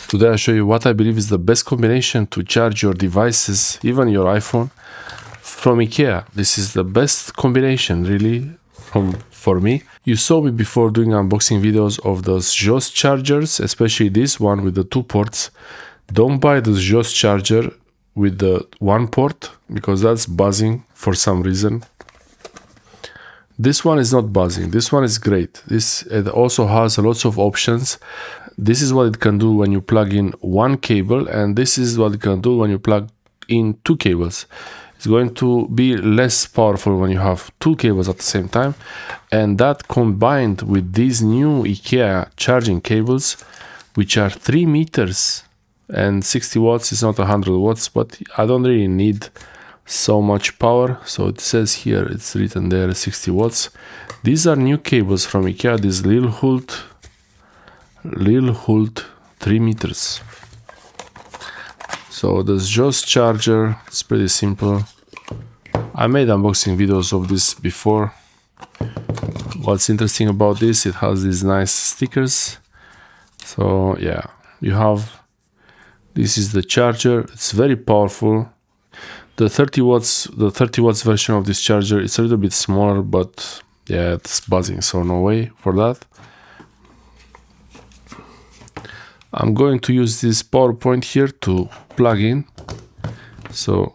Today I'll show you what I believe is the best combination to charge your devices, even your iPhone, from Ikea. This is the best combination really for me. You saw me before doing unboxing videos of those Sjoss chargers, especially this one with the 2 ports. Don't buy the Sjoss charger with the 1 port because that's buzzing for some reason. This one is not buzzing. This one is great. It also has lots of options. This is what it can do when you plug in 1 cable, and this is what it can do when you plug in 2 cables. It's going to be less powerful when you have 2 cables at the same time, and that combined with these new Ikea charging cables, which are 3 meters and 60 watts is not 100 watts, but I don't really need so much power. So it says here, it's written there 60 watts. These are new cables from Ikea, this Lillhult 3 meters. So the Sjoss charger is pretty simple. I made unboxing videos of this before. What's interesting about this, it has these nice stickers. So yeah, this is the charger. It's very powerful. The 30 watts version of this charger is a little bit smaller, but yeah, it's buzzing, so no way for that. I'm going to use this PowerPoint here to plug in. So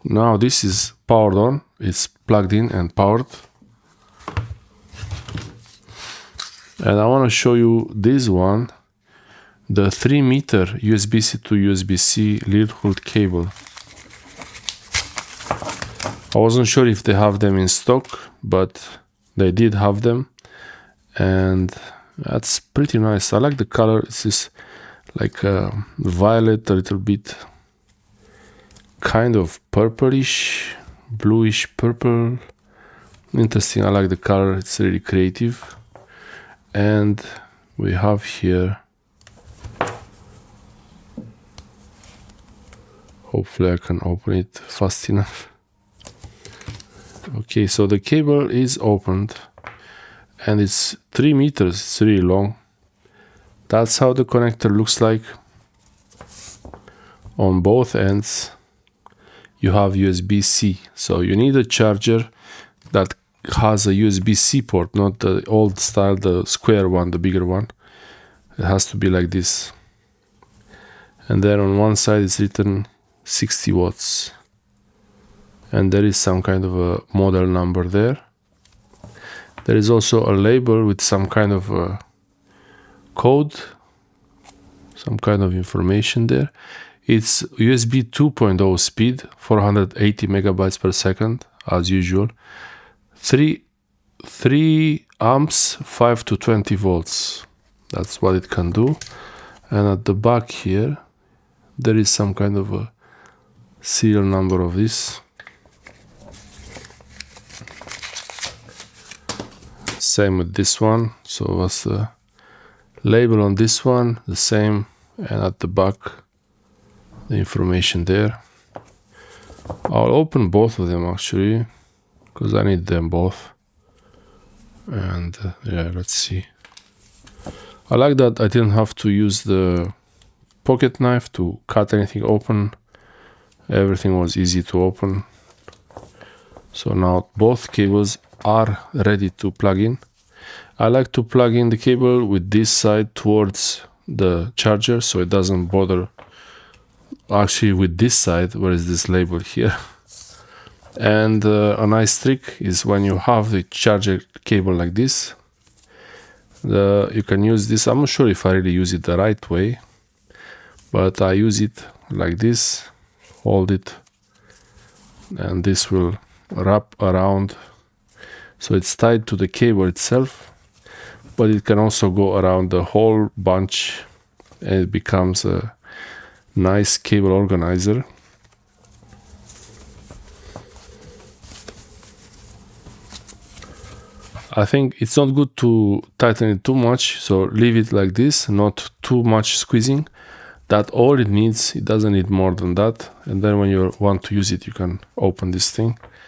now this is powered on, it's plugged in and powered. And I want to show you this one, the 3 meter USB-C to USB-C Lillhult cable. I wasn't sure if they have them in stock, but they did have them, and that's pretty nice. I like the color. It's just like violet, a little bit kind of purplish, bluish purple. Interesting. I like the color. It's really creative. And we have here, hopefully I can open it fast enough. Okay, so the cable is opened and it's 3 meters, it's really long. That's how the connector looks like. On both ends you have USB-C, so you need a charger that has a USB-C port, not the old style, the square one, the bigger one. It has to be like this. And then on one side it's written 60 watts. And there is some kind of a model number there. There is also a label with some kind of a code, some kind of information there. It's USB 2.0 speed, 480 megabytes per second, as usual. 3 amps, 5 to 20 volts. That's what it can do. And at the back here, there is some kind of a serial number of this. Same with this one, so what's the label on this one, the same, and at the back the information there. I'll open both of them actually because I need them both. And yeah, let's see. I like that I didn't have to use the pocket knife to cut anything open. Everything was easy to open. So now both cables are ready to plug in. I like to plug in the cable with this side towards the charger so it doesn't bother actually with this side where is this label here. And a nice trick is when you have the charger cable like this, you can use this. I'm not sure if I really use it the right way, but I use it like this, hold it, and this will wrap around. So it's tied to the cable itself, but it can also go around the whole bunch and it becomes a nice cable organizer. I think it's not good to tighten it too much, so leave it like this, not too much squeezing. That's all it needs. It doesn't need more than that. And then when you want to use it, you can open this thing.